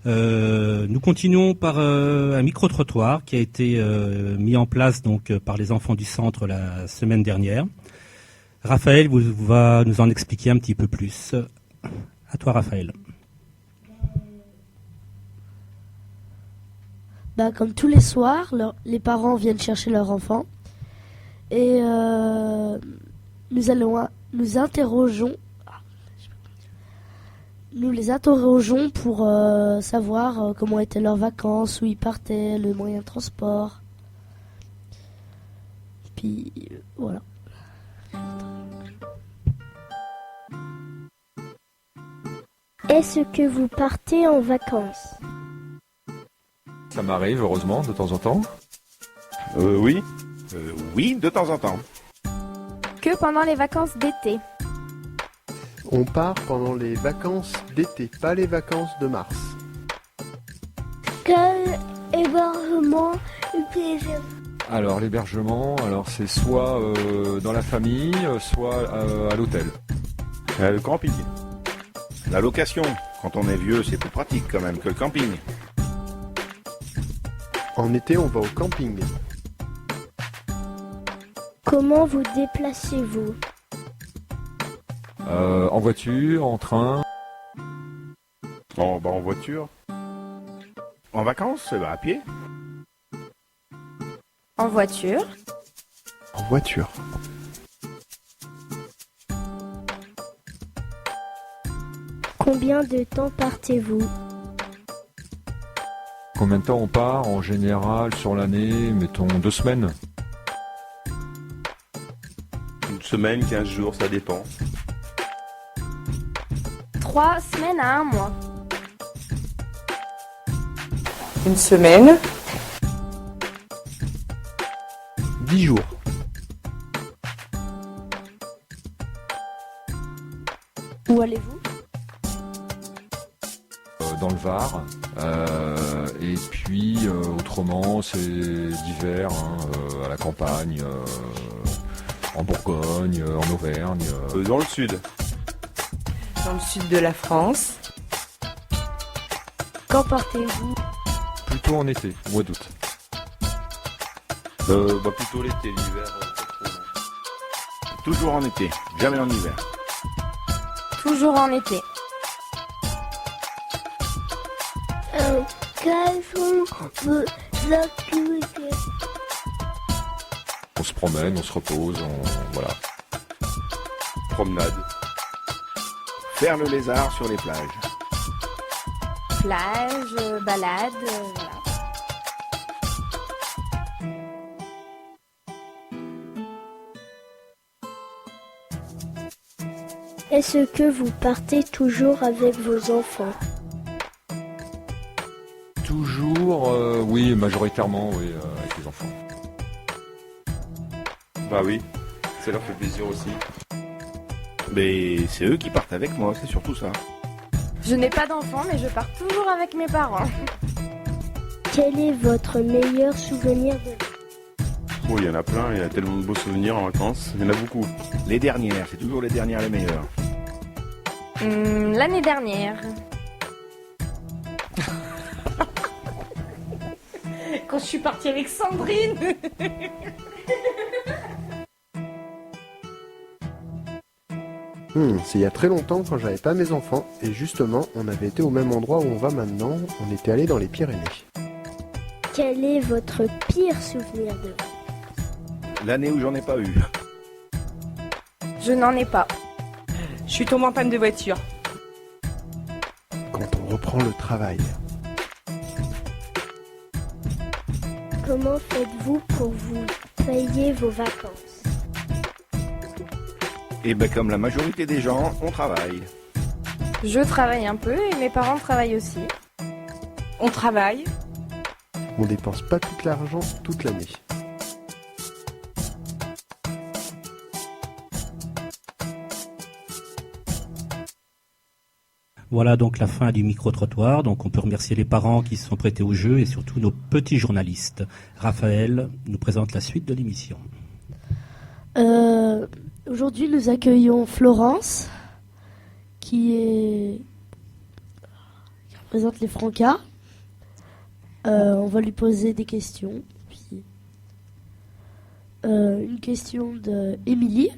Nous continuons par un micro-trottoir qui a été mis en place donc par les enfants du centre la semaine dernière. Raphaël va nous en expliquer un petit peu plus. À toi, Raphaël. Comme tous les soirs, les parents viennent chercher leur enfant et nous les interrogeons pour savoir comment étaient leurs vacances, où ils partaient, le moyen de transport. Puis voilà. Est-ce que vous partez en vacances ? Ça m'arrive, heureusement, de temps en temps. Oui. Oui, de temps en temps. Que pendant les vacances d'été. On part pendant les vacances d'été, pas les vacances de mars. Quel hébergement utilisez-vous ? Alors, l'hébergement, c'est soit dans la famille, soit à l'hôtel. Le camping. La location. Quand on est vieux, c'est plus pratique quand même que le camping. En été, on va au camping. Comment vous déplacez-vous ? En voiture, en train. En voiture. En vacances, à pied. En voiture. En voiture. Combien de temps partez-vous ? Combien de temps on part ? En général, sur l'année, mettons 2 semaines. Une semaine, 15 jours, ça dépend. 3 semaines à 1 mois. Une semaine. 10 jours. Où allez-vous ? Dans le Var. Et puis, autrement, c'est d'hiver, à la campagne, en Bourgogne, en Auvergne. Dans le sud. Dans le sud de la France. Quand partez-vous ? Plutôt en été, au mois d'août. Plutôt l'été, l'hiver. Toujours en été, jamais en hiver. Toujours en été. Quelles sont vos activités ? On se promène, on se repose, voilà. Promenade. Faire le lézard sur les plages. Plage, balade, voilà. Est-ce que vous partez toujours avec vos enfants ? Toujours, oui, majoritairement, oui, avec les enfants. Bah oui, ça leur fait plaisir aussi. Mais c'est eux qui partent avec moi, c'est surtout ça. Je n'ai pas d'enfants, mais je pars toujours avec mes parents. Quel est votre meilleur souvenir de Oh, il y en a plein, il y a tellement de beaux souvenirs en vacances, il y en a beaucoup. Les dernières, c'est toujours les dernières les meilleures. L'année dernière. Quand je suis partie avec Sandrine. C'est il y a très longtemps quand j'avais pas mes enfants et justement on avait été au même endroit où on va maintenant, on était allé dans les Pyrénées. Quel est votre pire souvenir de L'année où j'en ai pas eu. Je n'en ai pas. Je suis tombée en panne de voiture. Quand on reprend le travail. Comment faites-vous pour vous payer vos vacances ? Et comme la majorité des gens, on travaille. Je travaille un peu et mes parents travaillent aussi. On travaille. On dépense pas tout l'argent toute l'année. Voilà donc la fin du micro-trottoir. Donc on peut remercier les parents qui se sont prêtés au jeu et surtout nos petits journalistes. Raphaël nous présente la suite de l'émission. Aujourd'hui, nous accueillons Florence, qui est présente les Francas. On va lui poser des questions. Puis, une question de Émilie.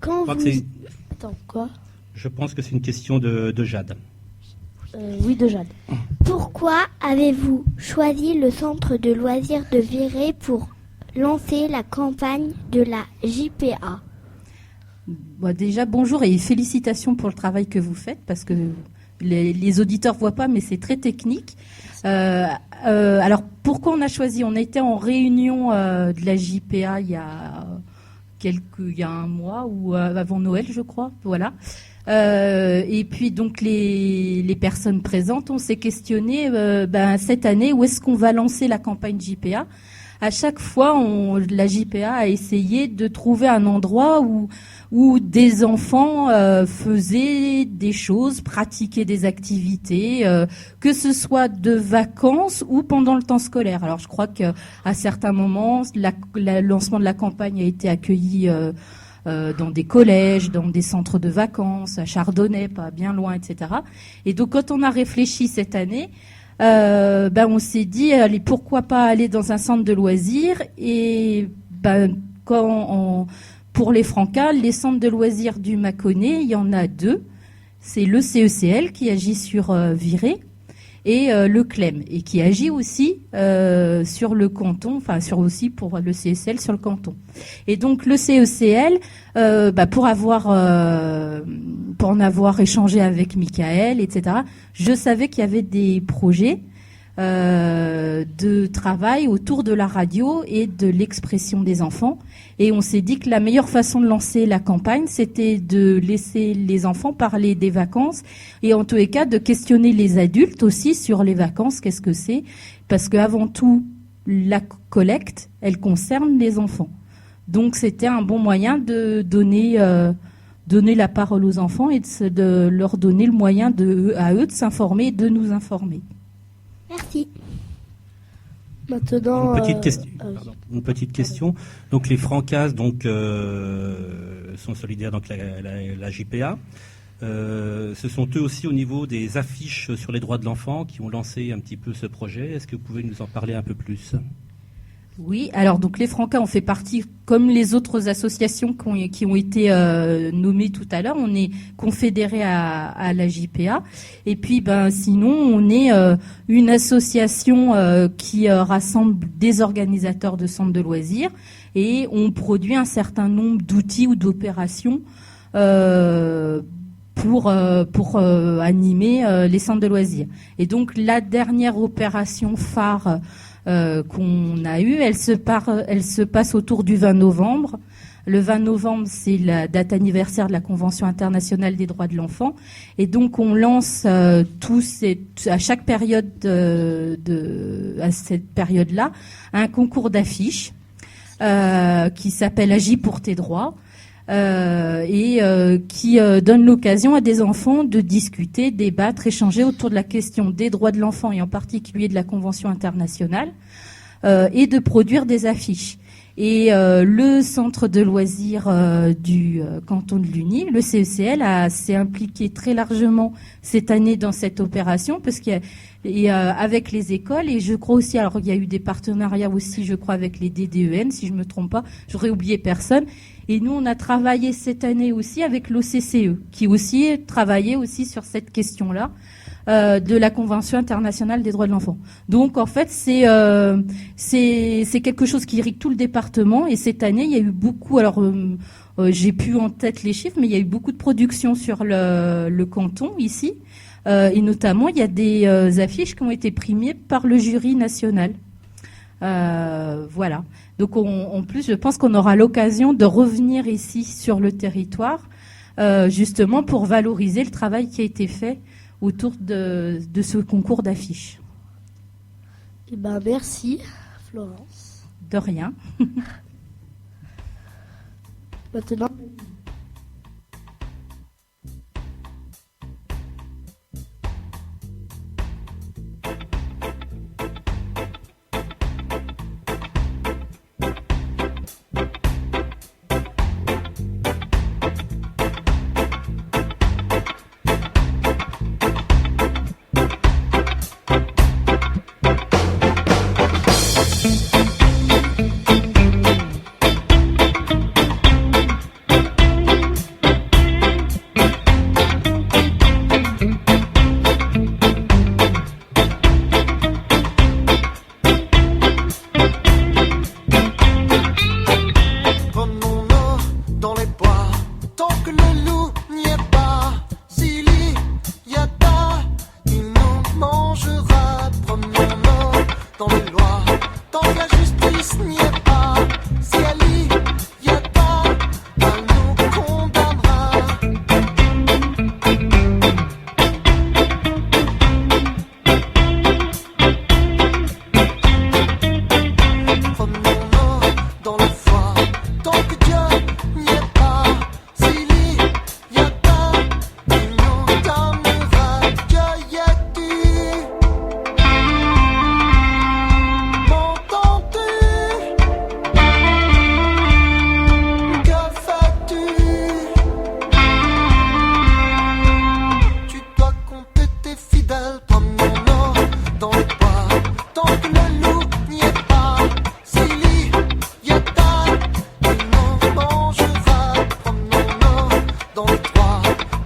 Quand crois vous... que c'est- Attends, quoi Je pense que c'est une question de Jade. Oui, de Jade. Pourquoi avez-vous choisi le centre de loisirs de Viré pour lancer la campagne de la JPA? Bon, déjà, bonjour et félicitations pour le travail que vous faites parce que les auditeurs voient pas, mais c'est très technique. Alors, pourquoi on a choisi? On était en réunion de la JPA il y a un mois ou avant Noël, je crois. Voilà. Et puis donc les personnes présentes, on s'est questionné cette année où est-ce qu'on va lancer la campagne JPA. À chaque fois, la JPA a essayé de trouver un endroit où des enfants faisaient des choses, pratiquaient des activités, que ce soit de vacances ou pendant le temps scolaire. Alors je crois qu'à certains moments, le lancement de la campagne a été accueilli dans des collèges, dans des centres de vacances, à Chardonnay, pas bien loin, etc. Et donc quand on a réfléchi cette année, on s'est dit, allez, pourquoi pas aller dans un centre de loisirs et pour les Francas, les centres de loisirs du Mâconnais, il y en a 2. C'est le CECL qui agit sur Viré et le CLEM et qui agit aussi sur le canton, enfin aussi pour le CECL sur le canton. Et donc le CECL, pour en avoir échangé avec Michael, etc., je savais qu'il y avait des projets de travail autour de la radio et de l'expression des enfants. Et on s'est dit que la meilleure façon de lancer la campagne, c'était de laisser les enfants parler des vacances et en tous les cas de questionner les adultes aussi sur les vacances, qu'est-ce que c'est? Parce qu'avant tout, la collecte, elle concerne les enfants. Donc c'était un bon moyen de donner la parole aux enfants et de leur donner le moyen à eux de s'informer et de nous informer. Merci. Maintenant, Une petite question. Donc les Francas sont solidaires donc la JPA. Ce sont eux aussi au niveau des affiches sur les droits de l'enfant qui ont lancé un petit peu ce projet. Est-ce que vous pouvez nous en parler un peu plus? Oui, alors donc les Francas, on fait partie, comme les autres associations qui ont été nommées tout à l'heure, on est confédérés à la JPA. Et puis sinon, on est une association qui rassemble des organisateurs de centres de loisirs et on produit un certain nombre d'outils ou d'opérations pour animer les centres de loisirs. Et donc la dernière opération phare qu'on a eue, elle se passe autour du 20 novembre. Le 20 novembre, c'est la date anniversaire de la Convention internationale des droits de l'enfant. Et donc, on lance à chaque période à cette période-là, un concours d'affiches qui s'appelle Agis pour tes droits. Qui donne l'occasion à des enfants de discuter, débattre, échanger autour de la question des droits de l'enfant et en particulier de la Convention internationale et de produire des affiches. Et le centre de loisirs du canton de Lugny, le CECL, s'est impliqué très largement cette année dans cette opération parce qu'il y a avec les écoles et je crois aussi, alors il y a eu des partenariats aussi, je crois, avec les DDEN, si je me trompe pas, j'aurais oublié personne. Et nous, on a travaillé cette année aussi avec l'OCCE, qui aussi travaillait aussi sur cette question-là de la Convention internationale des droits de l'enfant. Donc, en fait, c'est quelque chose qui irrigue tout le département. Et cette année, il y a eu beaucoup. Alors, j'ai plus en tête les chiffres, mais il y a eu beaucoup de productions sur le canton ici, et notamment, il y a des affiches qui ont été primées par le jury national. Voilà. Donc en plus, je pense qu'on aura l'occasion de revenir ici sur le territoire, justement pour valoriser le travail qui a été fait autour de ce concours d'affiches. Eh ben, merci, Florence. De rien. Maintenant,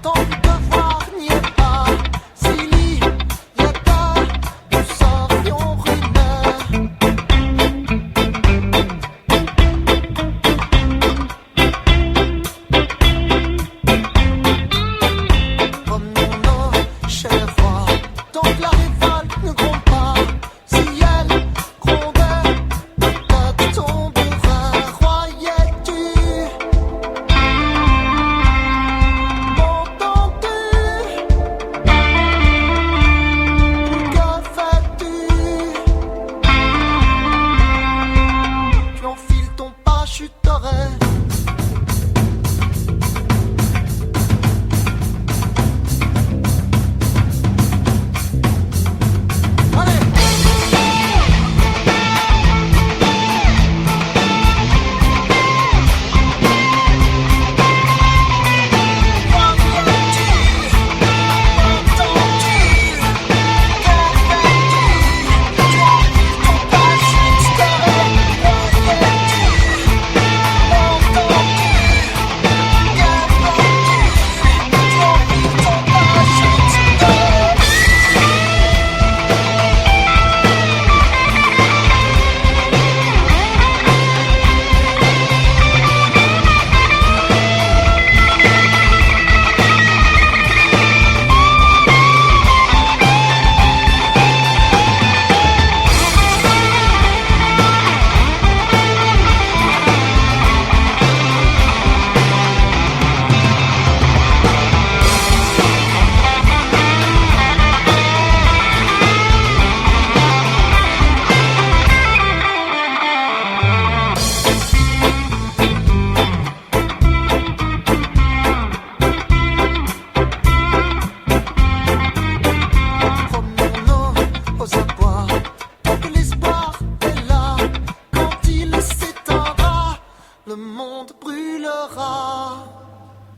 entendu deux fois.